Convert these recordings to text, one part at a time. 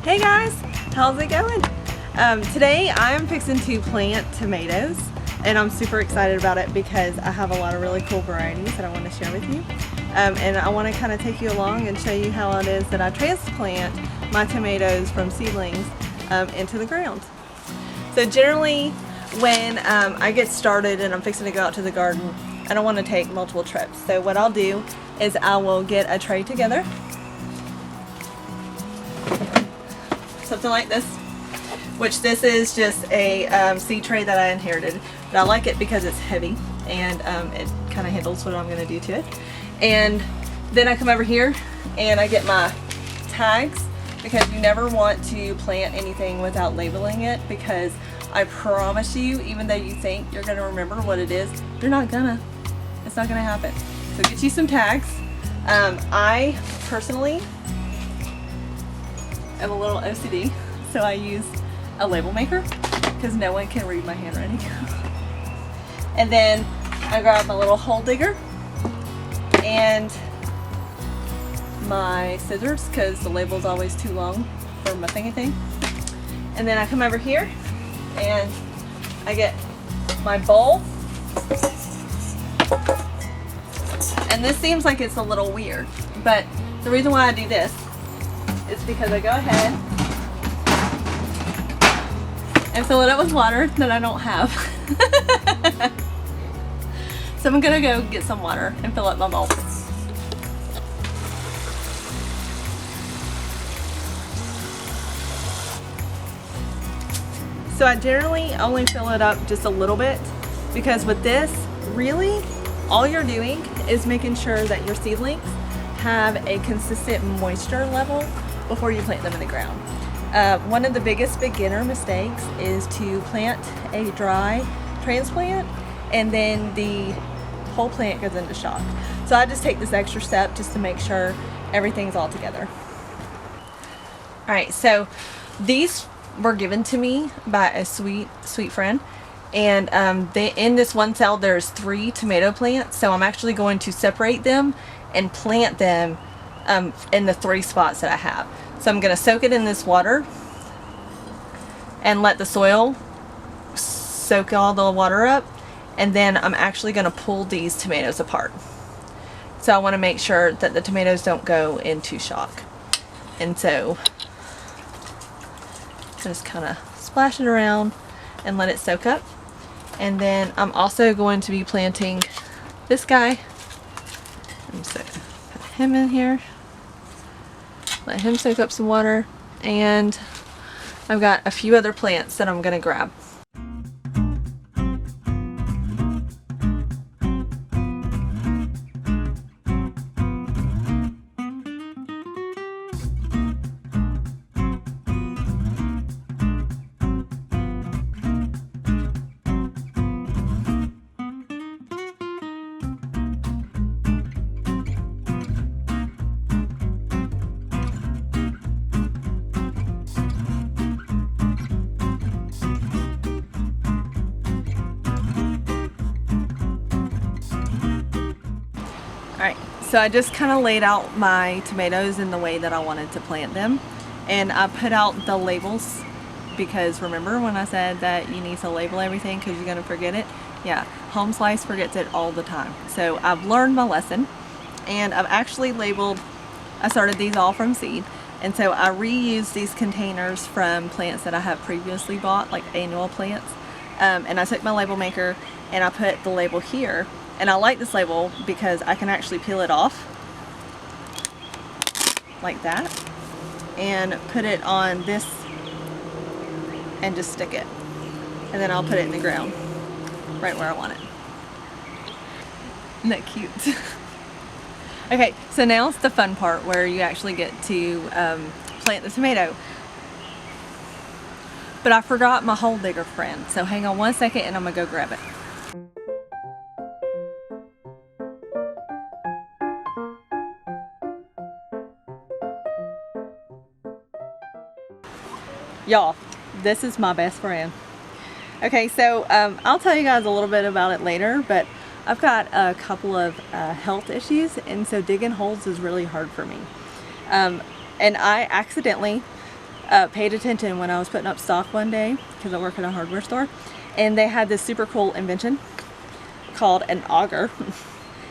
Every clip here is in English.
Hey guys, how's it going? Today I'm fixing to plant tomatoes and I'm super excited about it because I have a lot of really cool varieties that I want to share with you. And I want to kind of take you along and show you how it is that I transplant my tomatoes from seedlings into the ground. So generally when I get started and I'm fixing to go out to the garden, I don't want to take multiple trips. So what I'll do is I will get a tray together, something like this, which this is just a seed tray that I inherited, but I like it because it's heavy and it kind of handles what I'm going to do to it. And then I come over here and I get my tags, because you never want to plant anything without labeling it, because I promise you, even though you think you're going to remember what it is, you're not gonna. It's not gonna happen. So get you some tags. I personally am a little OCD, so I use a label maker because no one can read my handwriting. And then I grab my little hole digger and my scissors, because the label's always too long for my thingy thing. And then I come over here and I get my bowl. And this seems like it's a little weird, but the reason why I do this is because I go ahead and fill it up with water that I don't have. So I'm gonna go get some water and fill up my bowl. So I generally only fill it up just a little bit, because with this, really, all you're doing is making sure that your seedlings have a consistent moisture level before you plant them in the ground. One of the biggest beginner mistakes is to plant a dry transplant and then the whole plant goes into shock. So I just take this extra step just to make sure everything's all together. Alright, so these were given to me by a sweet friend, and in this one cell there's 3 tomato plants, so I'm actually going to separate them and plant them in the 3 spots that I have. So I'm going to soak it in this water and let the soil soak all the water up, and then I'm actually going to pull these tomatoes apart. So I want to make sure that the tomatoes don't go into shock, and so just kind of splash it around and let it soak up. And then I'm also going to be planting this guy. So put him in here, let him soak up some water, and I've got a few other plants that I'm going to grab. Alright, so I just kind of laid out my tomatoes in the way that I wanted to plant them, and I put out the labels, because remember when I said that you need to label everything because you're going to forget it? Yeah, Home Slice forgets it all the time. So I've learned my lesson, and I've actually labeled, I started these all from seed, and so I reused these containers from plants that I have previously bought, like annual plants, and I took my label maker and I put the label here. And I like this label because I can actually peel it off like that and put it on this and just stick it. And then I'll put it in the ground right where I want it. Isn't that cute? Okay, so now it's the fun part where you actually get to plant the tomato. But I forgot my hole digger friend, so hang on one second and I'm gonna go grab it. Y'all, this is my best friend. Okay, so I'll tell you guys a little bit about it later, but I've got a couple of health issues, and so digging holes is really hard for me. And I accidentally paid attention when I was putting up stock one day, because I work at a hardware store, and they had this super cool invention called an auger.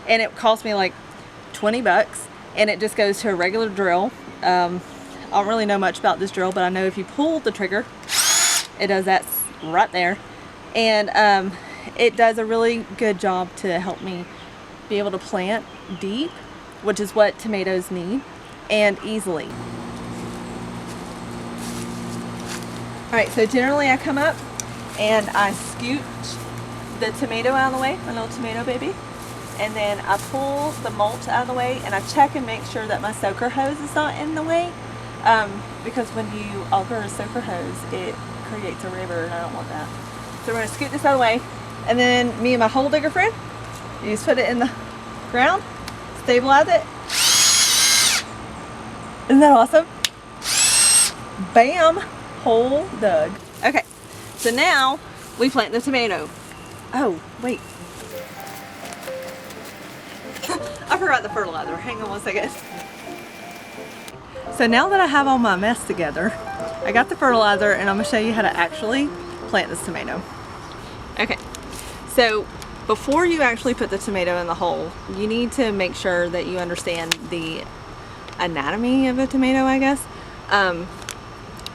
And it cost me like 20 bucks, and it just goes to a regular drill. I don't really know much about this drill, but I know if you pull the trigger, it does that right there. And it does a really good job to help me be able to plant deep, which is what tomatoes need, and easily. Alright, so generally I come up and I scoot the tomato out of the way, my little tomato baby, and then I pull the mulch out of the way, and I check and make sure that my soaker hose is not in the way, because when you auger a soaker hose, it creates a river, and I don't want that. So we're going to scoot this out of the way, and then me and my hole digger friend, you just put it in the ground, stabilize it. Isn't that awesome? Bam! Hole dug. Okay, so now we plant the tomato. Oh, wait. I forgot the fertilizer. Hang on one second. So now that I have all my mess together, I got the fertilizer, and I'm going to show you how to actually plant this tomato. Okay, so before you actually put the tomato in the hole, you need to make sure that you understand the anatomy of a tomato, I guess.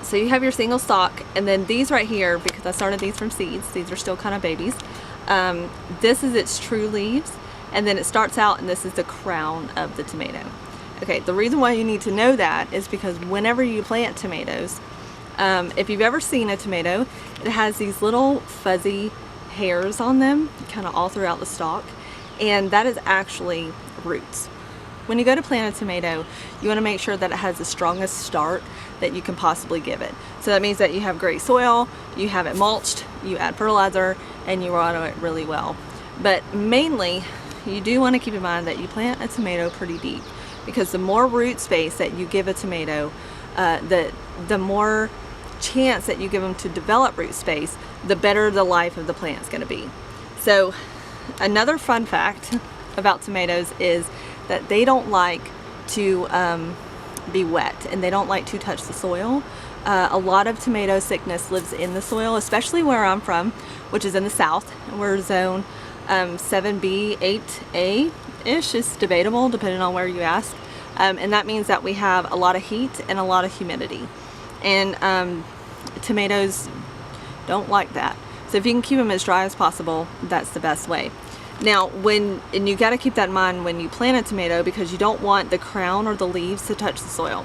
So you have your single stalk, and then these right here, because I started these from seeds, these are still kind of babies. This is its true leaves, and then it starts out, and this is the crown of the tomato. Okay, the reason why you need to know that is because whenever you plant tomatoes, if you've ever seen a tomato, it has these little fuzzy hairs on them, kind of all throughout the stalk, and that is actually roots. When you go to plant a tomato, you want to make sure that it has the strongest start that you can possibly give it. So that means that you have great soil, you have it mulched, you add fertilizer, and you water it really well. But mainly, you do want to keep in mind that you plant a tomato pretty deep, because the more root space that you give a tomato, the more chance that you give them to develop root space, the better the life of the plant is going to be. So another fun fact about tomatoes is that they don't like to be wet, and they don't like to touch the soil. A lot of tomato sickness lives in the soil, especially where I'm from, which is in the south. We're zone 7B, 8A-ish. It's debatable depending on where you ask. And that means that we have a lot of heat and a lot of humidity. And tomatoes don't like that. So if you can keep them as dry as possible, that's the best way. Now, and you got to keep that in mind when you plant a tomato, because you don't want the crown or the leaves to touch the soil,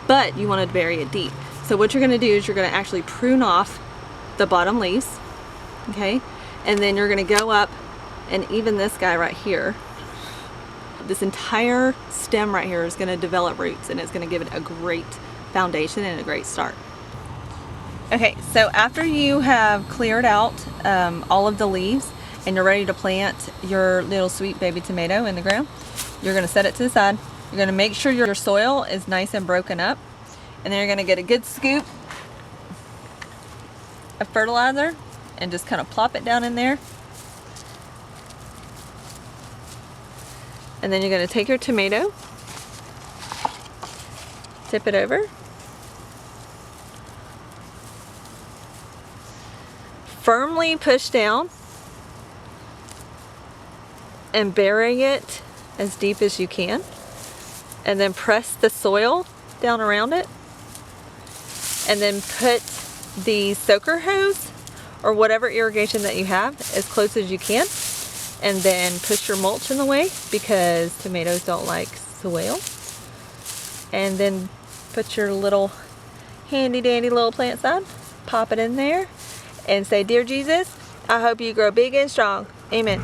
but you want to bury it deep. So what you're going to do is you're going to actually prune off the bottom leaves, okay? And then you're going to go up, and even this guy right here, this entire stem right here is going to develop roots, and it's going to give it a great foundation and a great start. Okay, so after you have cleared out all of the leaves, and you're ready to plant your little sweet baby tomato in the ground, you're going to set it to the side. You're going to make sure your soil is nice and broken up, and then you're going to get a good scoop of fertilizer and just kind of plop it down in there. And then you're going to take your tomato, tip it over, firmly push down, and bury it as deep as you can, and then press the soil down around it, and then put the soaker hose or whatever irrigation that you have as close as you can, and then push your mulch in the way, because tomatoes don't like soil, and then put your little handy dandy little plant side, pop it in there, and say, "Dear Jesus, I hope you grow big and strong. Amen."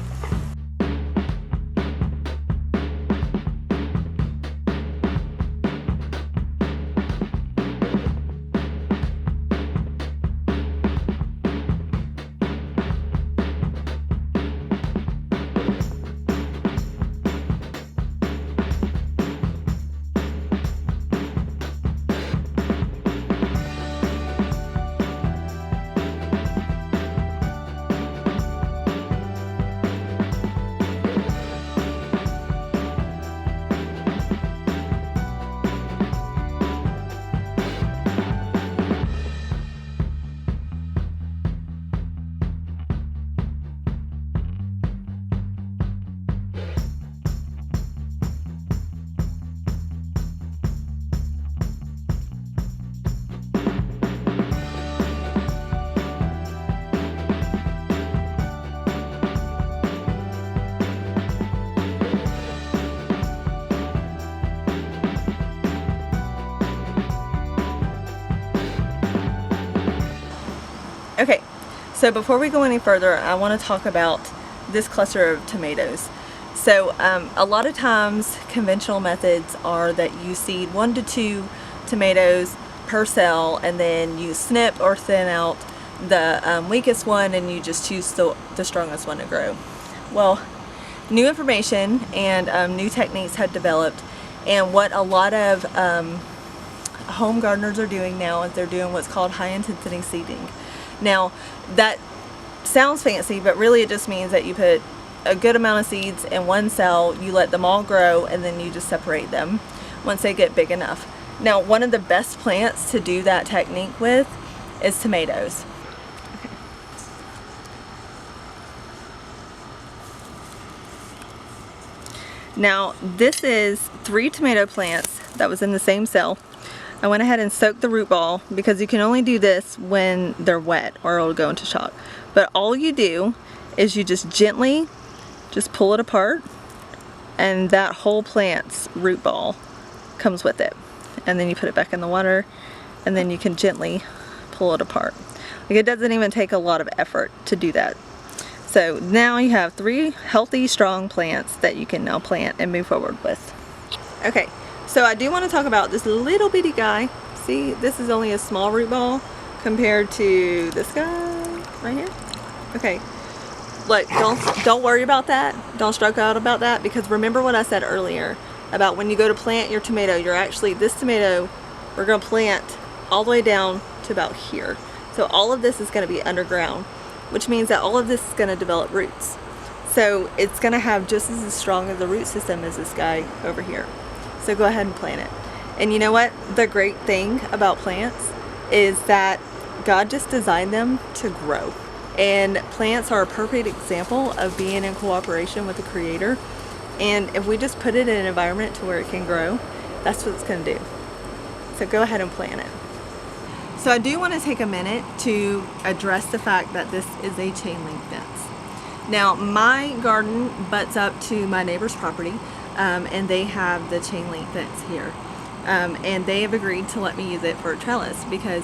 Okay, so before we go any further, I want to talk about this cluster of tomatoes. So a lot of times conventional methods are that you seed 1 to 2 tomatoes per cell, and then you snip or thin out the weakest one, and you just choose the strongest one to grow. Well, new information and new techniques have developed, and what a lot of home gardeners are doing now is they're doing what's called high intensity seeding. Now that sounds fancy, but really it just means that you put a good amount of seeds in one cell, you let them all grow, and then you just separate them once they get big enough. Now, one of the best plants to do that technique with is tomatoes. Okay. Now, this is 3 tomato plants that was in the same cell. I went ahead and soaked the root ball because you can only do this when they're wet or it'll go into shock. But all you do is you just gently pull it apart, and that whole plant's root ball comes with it. And then you put it back in the water, and then you can gently pull it apart. Like, it doesn't even take a lot of effort to do that. So now you have 3 healthy, strong plants that you can now plant and move forward with. Okay, so I do want to talk about this little bitty guy. See, this is only a small root ball compared to this guy right here. Okay. Look, don't worry about that. Don't strike out about that, because remember what I said earlier about when you go to plant your tomato, this tomato, we're going to plant all the way down to about here. So all of this is going to be underground, which means that all of this is going to develop roots. So it's going to have just as strong of the root system as this guy over here. So go ahead and plant it. And you know what? The great thing about plants is that God just designed them to grow. And plants are a perfect example of being in cooperation with the Creator. And if we just put it in an environment to where it can grow, that's what it's going to do. So go ahead and plant it. So I do want to take a minute to address the fact that this is a chain link fence. Now, my garden butts up to my neighbor's property, and they have the chain link fence here. And they have agreed to let me use it for a trellis, because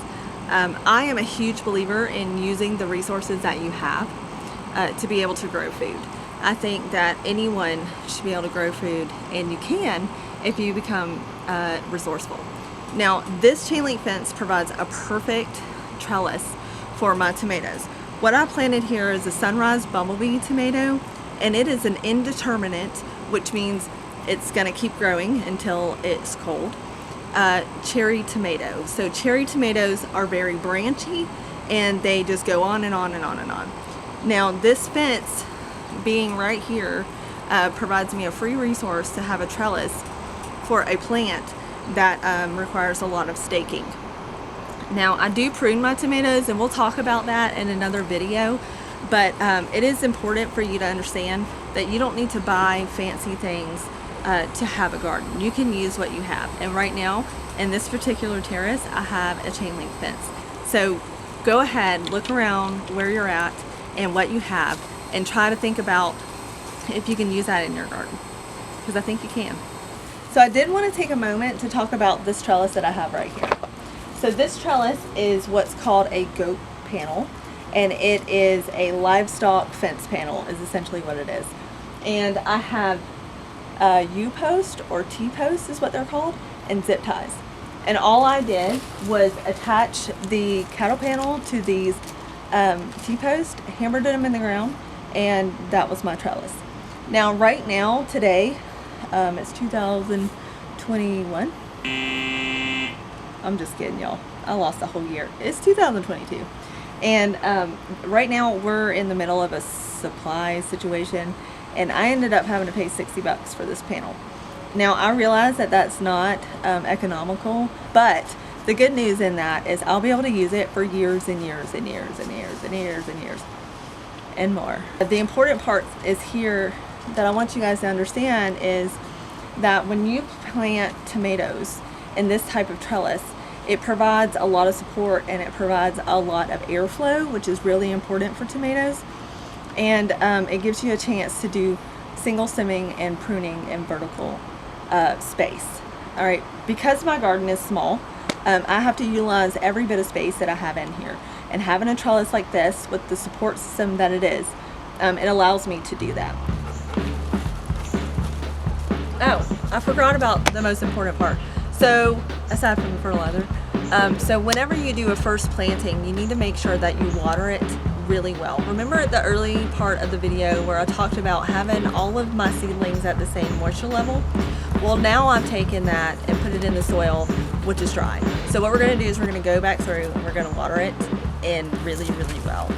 I am a huge believer in using the resources that you have to be able to grow food. I think that anyone should be able to grow food, and you can if you become resourceful. Now, this chain link fence provides a perfect trellis for my tomatoes. What I planted here is a Sunrise Bumblebee tomato, and it is an indeterminate, which means it's going to keep growing until it's cold. Cherry tomato. So cherry tomatoes are very branchy, and they just go on and on and on and on. Now, this fence being right here provides me a free resource to have a trellis for a plant that requires a lot of staking. Now, I do prune my tomatoes, and we'll talk about that in another video, but it is important for you to understand that you don't need to buy fancy things to have a garden. You can use what you have. And right now, in this particular terrace, I have a chain link fence. So go ahead, look around where you're at and what you have, and try to think about if you can use that in your garden, because I think you can. So I did want to take a moment to talk about this trellis that I have right here. So this trellis is what's called a goat panel, and it is a livestock fence panel is essentially what it is. And I have U-post or T-post is what they're called, and zip ties. And all I did was attach the cattle panel to these T-posts, hammered them in the ground, and that was my trellis. Now, right now, today, it's 2021. I'm just kidding, y'all. I lost the whole year. It's 2022. And right now, we're in the middle of a supply situation, and I ended up having to pay $60 for this panel. Now, I realize that that's not economical, but the good news in that is I'll be able to use it for years and years and years and years and years and years and more. The important part is here that I want you guys to understand is that when you plant tomatoes in this type of trellis, it provides a lot of support, and it provides a lot of airflow, which is really important for tomatoes. And it gives you a chance to do single stemming and pruning in vertical space. All right, because my garden is small, I have to utilize every bit of space that I have in here. And having a trellis like this with the support system that it is, it allows me to do that. Oh, I forgot about the most important part. So, aside from the fertilizer, so whenever you do a first planting, you need to make sure that you water it really well. Remember the early part of the video where I talked about having all of my seedlings at the same moisture level? Well, now I've taken that and put it in the soil, which is dry. So what we're going to do is we're going to go back through and we're going to water it in really, really well.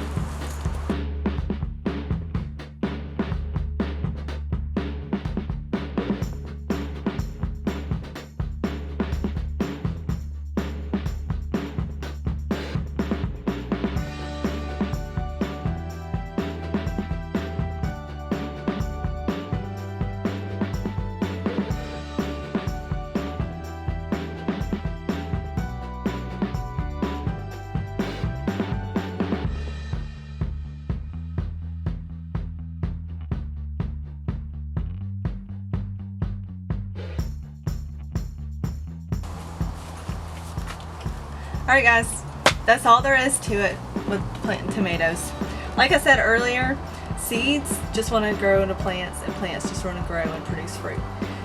Alright guys, that's all there is to it with planting tomatoes. Like I said earlier, seeds just want to grow into plants and plants just want to grow and produce fruit.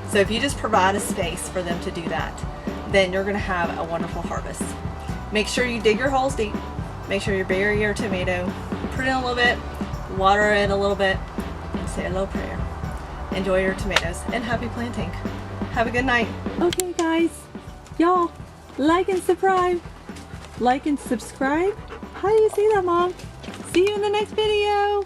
So if you just provide a space for them to do that, then you're going to have a wonderful harvest. Make sure you dig your holes deep. Make sure you bury your tomato, put it in a little bit, water it a little bit, and say a little prayer. Enjoy your tomatoes and happy planting. Have a good night. Okay guys, y'all like and subscribe. Like and subscribe? How do you say that, Mom? See you in the next video.